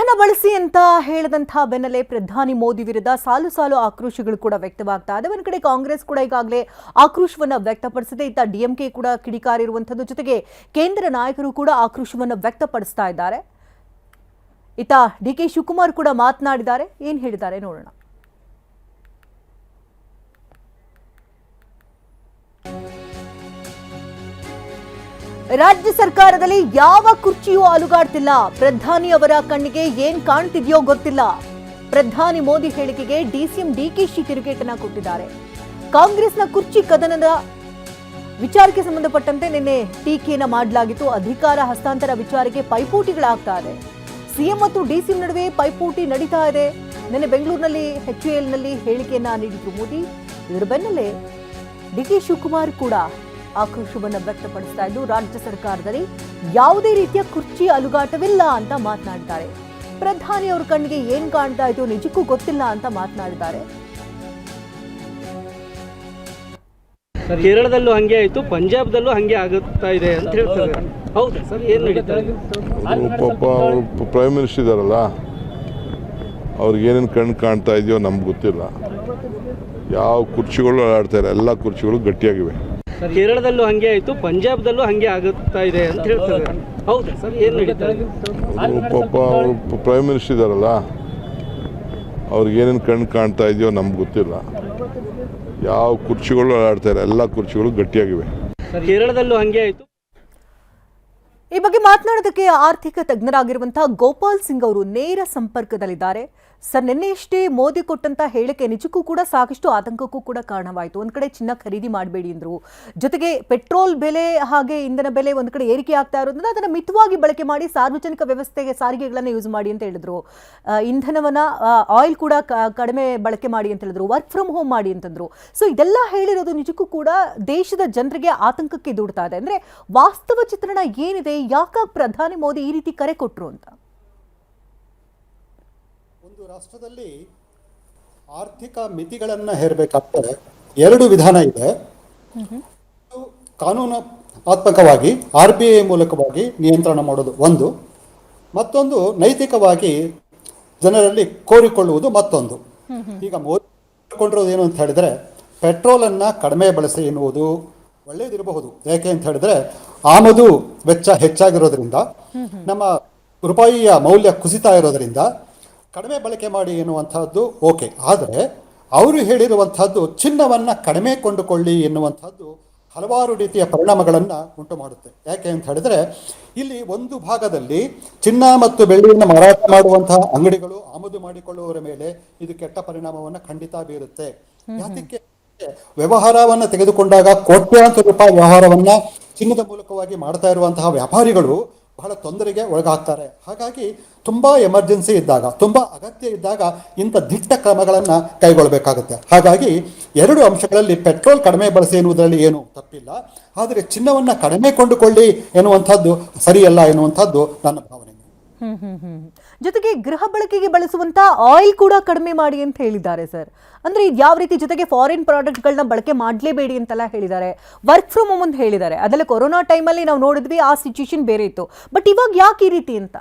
ಇಂಧನ ಬಳಸಿ ಅಂತ ಹೇಳಿದಂತಹ ಬೆನ್ನಲ್ಲೇ ಪ್ರಧಾನಿ ಮೋದಿ ವಿರುದ್ಧ ಸಾಲು ಸಾಲು ಆಕ್ರೋಶಗಳು ಕೂಡ ವ್ಯಕ್ತವಾಗ್ತಾ ಇದೆ. ಒಂದು ಕಡೆ ಕಾಂಗ್ರೆಸ್ ಕೂಡ ಈಗಾಗಲೇ ಆಕ್ರೋಶವನ್ನ ವ್ಯಕ್ತಪಡಿಸಿದೆ. ಇತ್ತ ಡಿಎಂಕೆ ಕೂಡ ಕಿಡಿಕಾರಿರುವಂಥದ್ದು, ಜೊತೆಗೆ ಕೇಂದ್ರ ನಾಯಕರು ಕೂಡ ಆಕ್ರೋಶವನ್ನ ವ್ಯಕ್ತಪಡಿಸ್ತಾ ಇದ್ದಾರೆ. ಇತ್ತ ಡಿಕೆ ಶಿವಕುಮಾರ್ ಕೂಡ ಮಾತನಾಡಿದ್ದಾರೆ. ಏನ್ ಹೇಳಿದ್ದಾರೆ ನೋಡೋಣ. ರಾಜ್ಯ ಸರ್ಕಾರದಲ್ಲಿ ಯಾವ ಕುರ್ಚಿಯೂ ಅಲುಗಾಡ್ತಿಲ್ಲ. ಪ್ರಧಾನಿ ಅವರ ಕಣ್ಣಿಗೆ ಏನ್ ಕಾಣ್ತಿದೆಯೋ ಗೊತ್ತಿಲ್ಲ. ಪ್ರಧಾನಿ ಮೋದಿ ಹೇಳಿಕೆಗೆ ಡಿಸಿಎಂ ಡಿಕೆಶಿ ತಿರುಗೇಟನ್ನ ಕೊಟ್ಟಿದ್ದಾರೆ. ಕಾಂಗ್ರೆಸ್ನ ಕುರ್ಚಿ ಕದನದ ವಿಚಾರಕ್ಕೆ ಸಂಬಂಧಪಟ್ಟಂತೆ ನಿನ್ನೆ ಟೀಕೆಯನ್ನ ಮಾಡಲಾಗಿತ್ತು. ಅಧಿಕಾರ ಹಸ್ತಾಂತರ ವಿಚಾರಕ್ಕೆ ಪೈಪೋಟಿಗಳಾಗ್ತಾ ಇದೆ. ಸಿಎಂ ಮತ್ತು ಡಿಸಿಎಂ ನಡುವೆ ಪೈಪೋಟಿ ನಡೀತಾ ಇದೆ. ನಿನ್ನೆ ಬೆಂಗಳೂರಿನಲ್ಲಿ HALನಲ್ಲಿ ಹೇಳಿಕೆಯನ್ನ ನೀಡಿದ್ರು ಮೋದಿ. ಇದರ ಬೆನ್ನಲ್ಲೇ ಡಿಕೆ ಶಿವಕುಮಾರ್ ಕೂಡ ಆಕ್ರೋಶವನ್ನು ವ್ಯಕ್ತಪಡಿಸ್ತಾ ಇದ್ದು, ರಾಜ್ಯ ಸರ್ಕಾರದಲ್ಲಿ ಯಾವುದೇ ರೀತಿಯ ಕುರ್ಚಿ ಅಲುಗಾಟವಿಲ್ಲ ಅಂತ ಮಾತನಾಡಿದ್ದಾರೆ. ಪ್ರಧಾನಿ ಅವ್ರ ಕಣ್ಣಿಗೆ ಏನ್ ಕಾಣ್ತಾ ಇತ್ತು ನಿಜಕ್ಕೂ ಗೊತ್ತಿಲ್ಲ ಅಂತ ಮಾತನಾಡಿದ್ದಾರೆ. ಕೇರಳದಲ್ಲೂ ಹಂಗೆ ಆಯ್ತು, ಪಂಜಾಬ್ದಲ್ಲೂ ಹಂಗೆ ಆಗುತ್ತಾ ಇದೆ ಅಂತ ಹೇಳ್ತಾರೆ. ಹೌದಾ ಸರ್, ಏನು ನಡೀತಾ ಇದೆ? ಪಾಪ ಪ್ರೈಮ್ ಮಿನಿಸ್ಟರ್ ಇದಾರಲ್ಲ, ಅವ್ರಿಗೆ ಏನೇನು ಕಣ್ಣು ಕಾಣ್ತಾ ಇದೆಯೋ ನಮ್ಗೆ ಗೊತ್ತಿಲ್ಲ. ಯಾವ ಕುರ್ಚಿಗಳು ಆಡ್ತಾರೆ, ಎಲ್ಲ ಕುರ್ಚಿಗಳು ಗಟ್ಟಿಯಾಗಿವೆ. ಕೇರಳದಲ್ಲೂ ಹಂಗೆ ಆಯ್ತು, ಪಂಜಾಬ್ದಲ್ಲೂ ಹಂಗೆ ಆಗುತ್ತಾ ಇದೆ ಅಂತ ಹೇಳ್ತಾರೆ. ಹೌದಾ ಸರ್, ಏನು ನಡೀತಾ ಇದೆ? ಪಾಪ ಪ್ರೈಮ್ ಮಿನಿಸ್ಟರ್ ಇದಾರಲ್ಲ, ಅವ್ರಿಗೆ ಏನೇನು ಕಣ್ಣು ಕಾಣ್ತಾ ಇದೆಯೋ ನಮ್ಗೆ ಗೊತ್ತಿಲ್ಲ. ಯಾವ ಕುರ್ಚಿಗಳು ಆಡ್ತಾರೆ, ಎಲ್ಲ ಕುರ್ಚಿಗಳು ಗಟ್ಟಿಯಾಗಿವೆ. ಕೇರಳದಲ್ಲೂ ಹಂಗೆ ಆಯ್ತು. ಈ ಬಗ್ಗೆ ಮಾತನಾಡೋದಕ್ಕೆ ಆರ್ಥಿಕ ತಜ್ಞರಾಗಿರುವಂತಹ ಗೋಪಾಲ್ ಸಿಂಗ್ ಅವರು ನೇರ ಸಂಪರ್ಕದಲ್ಲಿದ್ದಾರೆ. ಸರ್, ನಿನ್ನೆಯಷ್ಟೇ ಮೋದಿ ಕೊಟ್ಟಂತ ಹೇಳಿಕೆ ನಿಜಕ್ಕೂ ಕೂಡ ಸಾಕಷ್ಟು ಆತಂಕಕ್ಕೂ ಕೂಡ ಕಾರಣವಾಯಿತು. ಒಂದ್ ಕಡೆ ಚಿನ್ನ ಖರೀದಿ ಮಾಡಬೇಡಿ ಅಂದ್ರು, ಜೊತೆಗೆ ಪೆಟ್ರೋಲ್ ಬೆಲೆ ಹಾಗೆ ಇಂಧನ ಬೆಲೆ ಒಂದ್ ಕಡೆ ಏರಿಕೆ ಆಗ್ತಾ ಇರೋದ್ರಿಂದ ಅದನ್ನ ಮಿತವಾಗಿ ಬಳಕೆ ಮಾಡಿ ಸಾರ್ವಜನಿಕ ವ್ಯವಸ್ಥೆಗೆ ಸಾರಿಗೆಗಳನ್ನ ಯೂಸ್ ಮಾಡಿ ಅಂತ ಹೇಳಿದ್ರು. ಇಂಧನವನ್ನ ಆಯಿಲ್ ಕೂಡ ಕಡಿಮೆ ಬಳಕೆ ಮಾಡಿ ಅಂತ ಹೇಳಿದ್ರು. ವರ್ಕ್ ಫ್ರಮ್ ಹೋಮ್ ಮಾಡಿ ಅಂತಂದ್ರು. ಸೊ ಇದೆಲ್ಲ ಹೇಳಿರೋದು ನಿಜಕ್ಕೂ ಕೂಡ ದೇಶದ ಜನರಿಗೆ ಆತಂಕಕ್ಕೆ ದೂಡ್ತಾ ಇದೆ. ಅಂದ್ರೆ ವಾಸ್ತವ ಚಿತ್ರಣ ಏನಿದೆ, ಯಾಕಾಗಿ ಪ್ರಧಾನಿ ಮೋದಿ ಈ ರೀತಿ ಕರೆ ಕೊಟ್ರು ಅಂತ? ಒಂದು ರಾಷ್ಟ್ರದಲ್ಲಿ ಆರ್ಥಿಕ ಮಿತಿಗಳನ್ನು ಹೇರಬೇಕಾದ್ರೆ ಎರಡು ವಿಧಾನ ಇದೆ. ಕಾನೂನಾತ್ಮಕವಾಗಿ RBI ಮೂಲಕವಾಗಿ ನಿಯಂತ್ರಣ ಮಾಡೋದು ಒಂದು, ಮತ್ತೊಂದು ನೈತಿಕವಾಗಿ ಜನರಲ್ಲಿ ಕೋರಿಕೊಳ್ಳುವುದು ಮತ್ತೊಂದು. ಈಗ ಮೋದಿ ಕೊಂಡಿರೋದು ಏನು ಅಂತ ಹೇಳಿದ್ರೆ, ಪೆಟ್ರೋಲನ್ನು ಕಡಿಮೆ ಬಳಸಿ ಎನ್ನುವುದು ಒಳ್ಳೆಯದಿರಬಹುದು. ಯಾಕೆ ಅಂತ ಹೇಳಿದ್ರೆ ಆಮದು ವೆಚ್ಚ ಹೆಚ್ಚಾಗಿರೋದ್ರಿಂದ, ನಮ್ಮ ರೂಪಾಯಿಯ ಮೌಲ್ಯ ಕುಸಿತಾ ಇರೋದ್ರಿಂದ ಕಡಿಮೆ ಬಳಕೆ ಮಾಡಿ ಎನ್ನುವಂಥದ್ದು ಓಕೆ. ಆದರೆ ಅವರು ಹೇಳಿರುವಂಥದ್ದು ಚಿನ್ನವನ್ನು ಕಡಿಮೆ ಕೊಂಡುಕೊಳ್ಳಿ ಎನ್ನುವಂಥದ್ದು ಹಲವಾರು ರೀತಿಯ ಪರಿಣಾಮಗಳನ್ನು ಉಂಟು ಮಾಡುತ್ತೆ. ಯಾಕೆ ಅಂತ ಹೇಳಿದ್ರೆ, ಇಲ್ಲಿ ಒಂದು ಭಾಗದಲ್ಲಿ ಚಿನ್ನ ಮತ್ತು ಬೆಳ್ಳಿಯನ್ನು ಮಾರಾಟ ಮಾಡುವಂತಹ ಅಂಗಡಿಗಳು ಆಮದು ಮಾಡಿಕೊಳ್ಳುವವರ ಮೇಲೆ ಇದು ಕೆಟ್ಟ ಪರಿಣಾಮವನ್ನು ಖಂಡಿತ ಬೀರುತ್ತೆ. ಯಾತಕ್ಕೆ ವ್ಯವಹಾರವನ್ನು ತೆಗೆದುಕೊಂಡಾಗ ಕೋಟ್ಯಾಂತರ ರೂಪಾಯಿ ವ್ಯವಹಾರವನ್ನು ಚಿನ್ನದ ಮೂಲಕವಾಗಿ ಮಾಡ್ತಾ ಇರುವಂತಹ ವ್ಯಾಪಾರಿಗಳು ಬಹಳ ತೊಂದರೆಗೆ ಒಳಗಾಗ್ತಾರೆ. ಹಾಗಾಗಿ ತುಂಬಾ ಎಮರ್ಜೆನ್ಸಿ ಇದ್ದಾಗ, ತುಂಬಾ ಅಗತ್ಯ ಇದ್ದಾಗ ಇಂಥ ದಿಟ್ಟ ಕ್ರಮಗಳನ್ನು ಕೈಗೊಳ್ಳಬೇಕಾಗುತ್ತೆ. ಹಾಗಾಗಿ ಎರಡು ಅಂಶಗಳಲ್ಲಿ ಪೆಟ್ರೋಲ್ ಕಡಿಮೆ ಬಳಸಿ ಎನ್ನುವುದರಲ್ಲಿ ಏನು ತಪ್ಪಿಲ್ಲ, ಆದರೆ ಚಿನ್ನವನ್ನು ಕಡಿಮೆ ಕೊಂಡುಕೊಳ್ಳಿ ಎನ್ನುವಂಥದ್ದು ಸರಿಯಲ್ಲ ಎನ್ನುವಂಥದ್ದು ನನ್ನ ಭಾವನೆ. ಜೊತೆಗೆ ಗೃಹ ಬಳಕೆಗೆ ಬಳಸುವಂತ ಆಯಿಲ್ ಕೂಡ ಕಡಿಮೆ ಮಾಡಿ ಅಂತ ಹೇಳಿದ್ದಾರೆ ಸರ್. ಅಂದ್ರೆ ಇದು ಯಾವ ರೀತಿ? ಜೊತೆಗೆ ಫಾರಿನ್ ಪ್ರಾಡಕ್ಟ್ಗಳನ್ನ ಬಳಕೆ ಮಾಡಲೇಬೇಡಿ ಅಂತೆಲ್ಲ ಹೇಳಿದ್ದಾರೆ. ವರ್ಕ್ ಫ್ರಮ್ ಹೋಮ್ ಅಂತ ಹೇಳಿದ್ದಾರೆ. ಅದೆಲ್ಲ ಕೊರೋನಾ ಟೈಮಲ್ಲಿ ನಾವು ನೋಡಿದ್ವಿ, ಆ ಸಿಚುಯೇಷನ್ ಬೇರೆ ಇತ್ತು. ಬಟ್ ಇವಾಗ ಯಾಕೆ ಈ ರೀತಿ ಅಂತ?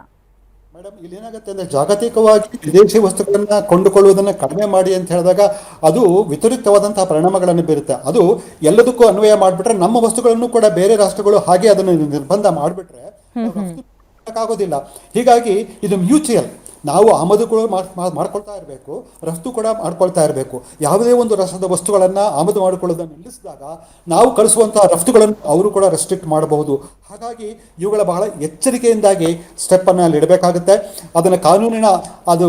ಮೇಡಮ್, ಇಲ್ಲಿ ಏನಾಗುತ್ತೆ ಅಂದರೆ, ಜಾಗತಿಕವಾಗಿ ವಿದೇಶಿ ವಸ್ತುಗಳನ್ನು ಕೊಂಡುಕೊಳ್ಳುವುದನ್ನು ಕಡಿಮೆ ಮಾಡಿ ಅಂತ ಹೇಳಿದಾಗ ಅದು ವ್ಯತಿರಿಕ್ತವಾದಂತಹ ಪರಿಣಾಮಗಳನ್ನು ಬೀರುತ್ತೆ. ಅದು ಎಲ್ಲದಕ್ಕೂ ಅನ್ವಯ ಮಾಡಿಬಿಟ್ರೆ, ನಮ್ಮ ವಸ್ತುಗಳನ್ನು ಕೂಡ ಬೇರೆ ರಾಷ್ಟ್ರಗಳು ಹಾಗೆ ಅದನ್ನು ನಿರ್ಬಂಧ ಮಾಡಿಬಿಟ್ರೆ ಆಗೋದಿಲ್ಲ. ಹೀಗಾಗಿ ಇದು ಮ್ಯೂಚುವಲ್. ನಾವು ಆಮದುಗಳು ಮಾಡ್ಕೊಳ್ತಾ ಇರಬೇಕು, ರಫ್ತು ಕೂಡ ಮಾಡ್ಕೊಳ್ತಾ ಇರಬೇಕು. ಯಾವುದೇ ಒಂದು ರಾಷ್ಟ್ರದ ವಸ್ತುಗಳನ್ನು ಆಮದು ಮಾಡಿಕೊಳ್ಳೋದನ್ನು ನಿಲ್ಲಿಸಿದಾಗ ನಾವು ಕಳಿಸುವಂತಹ ರಫ್ತುಗಳನ್ನು ಅವರು ಕೂಡ ರೆಸ್ಟ್ರಿಕ್ಟ್ ಮಾಡಬಹುದು. ಹಾಗಾಗಿ ಇವುಗಳ ಬಹಳ ಎಚ್ಚರಿಕೆಯಿಂದಾಗಿ ಸ್ಟೆಪ್ಪನ್ನು ಅಲ್ಲಿ ಇಡಬೇಕಾಗುತ್ತೆ. ಅದನ್ನು ಕಾನೂನಿನ ಅದು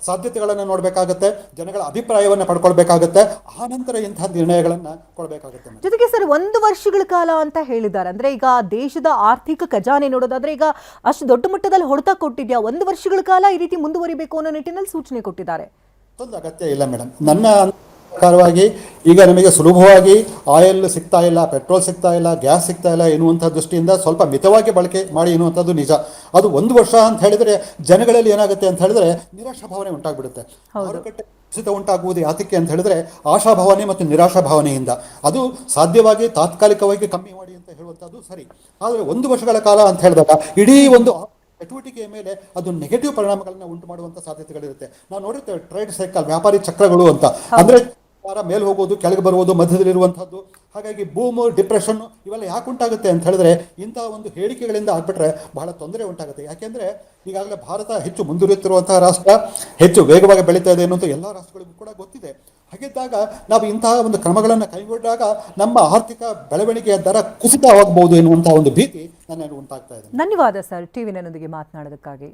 ಸಾಧ್ಯತೆಗಳನ್ನು ನೋಡಬೇಕಾಗುತ್ತೆ, ಜನಗಳ ಅಭಿಪ್ರಾಯವನ್ನು ಪಡ್ಕೊಳ್ಬೇಕಾಗುತ್ತೆ. ಆನಂತರ ಇಂತಹ ನಿರ್ಣಯಗಳನ್ನು ಕೊಡಬೇಕಾಗುತ್ತೆ. ಜೊತೆಗೆ ಸರ್, 1 ವರ್ಷಗಳ ಕಾಲ ಅಂತ ಹೇಳಿದ್ದಾರೆ. ಅಂದ್ರೆ ಈಗ ದೇಶದ ಆರ್ಥಿಕ ಖಜಾನೆ ನೋಡೋದಾದ್ರೆ ಈಗ ಅಷ್ಟು ದೊಡ್ಡ ಮಟ್ಟದಲ್ಲಿ ಹೊಡೆತ ಕೊಟ್ಟಿದ್ಯಾ? 1 ವರ್ಷಗಳ ಕಾಲ ಈ ರೀತಿ ಮುಂದುವರಿಬೇಕು ಅನ್ನೋ ನಿಟ್ಟಿನಲ್ಲಿ ಸೂಚನೆ ಕೊಟ್ಟಿದ್ದಾರೆ. ಒಂದು ಅಗತ್ಯ ಇಲ್ಲ ಮೇಡಮ್. ನನ್ನ ಪ್ರಕಾರವಾಗಿ ಈಗ ನಮಗೆ ಸುಲಭವಾಗಿ ಆಯಿಲ್ ಸಿಗ್ತಾ ಇಲ್ಲ, ಪೆಟ್ರೋಲ್ ಸಿಗ್ತಾ ಇಲ್ಲ, ಗ್ಯಾಸ್ ಸಿಗ್ತಾ ಇಲ್ಲ ಎನ್ನುವಂಥ ದೃಷ್ಟಿಯಿಂದ ಸ್ವಲ್ಪ ಮಿತವಾಗಿ ಬಳಕೆ ಮಾಡಿ ಎನ್ನುವಂಥದ್ದು ನಿಜ. ಅದು 1 ವರ್ಷ ಅಂತ ಹೇಳಿದರೆ ಜನಗಳಲ್ಲಿ ಏನಾಗುತ್ತೆ ಅಂತ ಹೇಳಿದ್ರೆ ನಿರಾಶಾ ಭಾವನೆ ಉಂಟಾಗ್ಬಿಡುತ್ತೆ. ಮಾರುಕಟ್ಟೆ ಕುಸಿತ ಉಂಟಾಗುವುದು ಯಾತಕ್ಕೆ ಅಂತ ಹೇಳಿದ್ರೆ ಆಶಾಭಾವನೆ ಮತ್ತು ನಿರಾಶಾ ಭಾವನೆಯಿಂದ. ಅದು ಸಾಧ್ಯವಾಗಿ ತಾತ್ಕಾಲಿಕವಾಗಿ ಕಮ್ಮಿ ಮಾಡಿ ಅಂತ ಹೇಳುವಂಥದ್ದು ಸರಿ. ಆದರೆ 1 ವರ್ಷಗಳ ಕಾಲ ಅಂತ ಹೇಳಿದಾಗ ಇಡೀ ಒಂದು ಚಟುವಟಿಕೆಯ ಮೇಲೆ ಅದು ನೆಗೆಟಿವ್ ಪರಿಣಾಮಗಳನ್ನ ಉಂಟು ಮಾಡುವಂಥ ಸಾಧ್ಯತೆಗಳಿರುತ್ತೆ. ನಾವು ನೋಡಿರ್ತೇವೆ ಟ್ರೇಡ್ ಸೈಕಲ್, ವ್ಯಾಪಾರಿ ಚಕ್ರಗಳು ಅಂತ, ಅಂದರೆ ಮೇಲೆ ಹೋಗೋದು, ಕೆಳಗೆ ಬರುವುದು, ಮಧ್ಯದಲ್ಲಿರುವಂಥದ್ದು. ಹಾಗಾಗಿ ಬೂಮು, ಡಿಪ್ರೆಷನ್ ಇವೆಲ್ಲ ಯಾಕೆ ಉಂಟಾಗುತ್ತೆ ಅಂತ ಹೇಳಿದ್ರೆ ಇಂತಹ ಒಂದು ಹೇಳಿಕೆಗಳಿಂದ ಆಗ್ಬಿಟ್ರೆ ಬಹಳ ತೊಂದರೆ ಉಂಟಾಗುತ್ತೆ. ಯಾಕೆಂದರೆ ಈಗಾಗಲೇ ಭಾರತ ಹೆಚ್ಚು ಮುಂದುವರಿಯುತ್ತಿರುವಂತಹ ರಾಷ್ಟ್ರ, ಹೆಚ್ಚು ವೇಗವಾಗಿ ಬೆಳೀತಾ ಇದೆ ಅನ್ನೋದು ಎಲ್ಲ ರಾಷ್ಟ್ರಗಳಿಗೂ ಕೂಡ ಗೊತ್ತಿದೆ. ಹಾಗಿದ್ದಾಗ ನಾವು ಇಂತಹ ಒಂದು ಕ್ರಮಗಳನ್ನು ಕೈಗೊಂಡಾಗ ನಮ್ಮ ಆರ್ಥಿಕ ಬೆಳವಣಿಗೆಯ ದರ ಕುಸಿತವಾಗಬಹುದು ಎನ್ನುವಂತಹ ಒಂದು ಭೀತಿ ನನ್ನಲ್ಲಿ ಉಂಟಾಗ್ತಾ ಇದೆ. ಧನ್ಯವಾದ ಸರ್, ಟಿವಿ ನನ್ನೊಂದಿಗೆ ಮಾತನಾಡೋದಕ್ಕಾಗಿ.